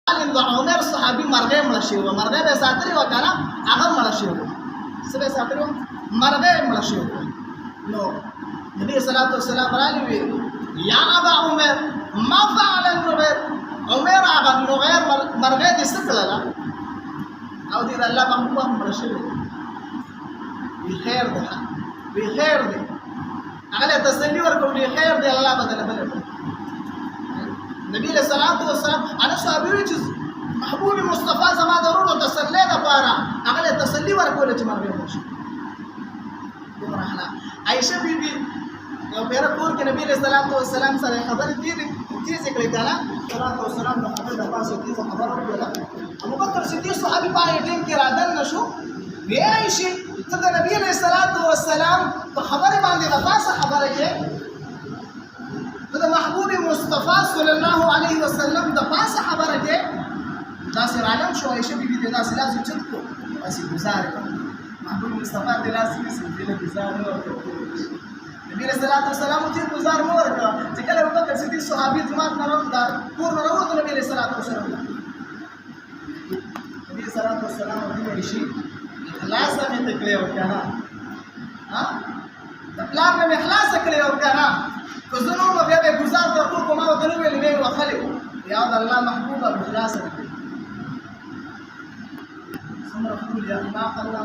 د عمر صحابي مرغۍ مړه شوې وه، مرغۍ به یې ساتلې وه که نه، هغه مړه شوې وه. څه به یې ساتلې وه؟ مرغۍ مړه شوې وه. نو نبي صلوات والسلام راغلي وي یا ابا عمر ما فعل النغیر، عمر هغه نغیر مرغۍ دې څه کړله او دې د الله محبوبه هم مړه شوې ده. وي خیر دی، وي خیر دی، هغه له تسلي ورکړو وي خیر دی، الله به درله بله کړي. نبی علیہ الصلوۃ والسلام انا صحابي وي چې محبوب مصطفی زما د ورونو تسلی دپاره هغه له تسلي ورکوله چې مرغۍ مړه شي. دومره اخلاق. عایشه بیبي یو پیره کور کې نبی علیہ الصلوۃ والسلام سره خبرې تیزې کړې که نه، صلوات والسلام د خبرې دپاسه تیزه خبره وکړله. ابوبکر صدیق صحابي په هغې ټیم کې رادن نه شو. وی عایشې ته د نبي علیہ الصلوۃ والسلام په خبرې باندې دپاسه خبره کې د محبوب مصطفی صلی الله علیه وسلم د پاسه خبره کې داسې رالم شو. عایشه بیبي ته داسې لاس اوچت کړو، داسې ګزار یې کړو. محبوب مصطفی ته لاس نیسي، دې له ګزار نه ورکړو. نبي علیہ الصلوۃ والسلام ته یې ګزار نه ورکړه. چې کله ابوبکر صدیق صحابي جومات نه کور نه راووتو نبي علیہ الصلوۃ والسلام نبي علیہ الصلوۃ والسلام ورته وایي شي اخلاص مې ته کړی او که نه، د پلار نه مې خلاصه کړې او که نه، که زه نو بیا به ګزار درکړو که ما ورته نه ویلې بیا یې وهلې وو. یا د الله محبوبه مې خلاصه کړې. څومره ښکلي اخلاق الله